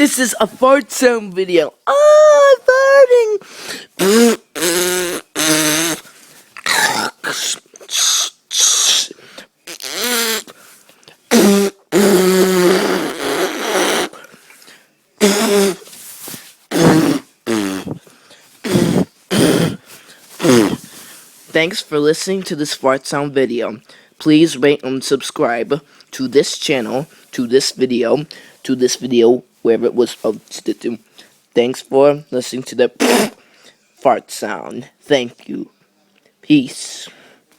This is a fart sound video. Oh, I'm farting. Thanks for listening to this fart sound video. Please rate and subscribe to this channel, to this video, wherever it was posted to. Thanks for listening to the fart sound. Thank you. Peace.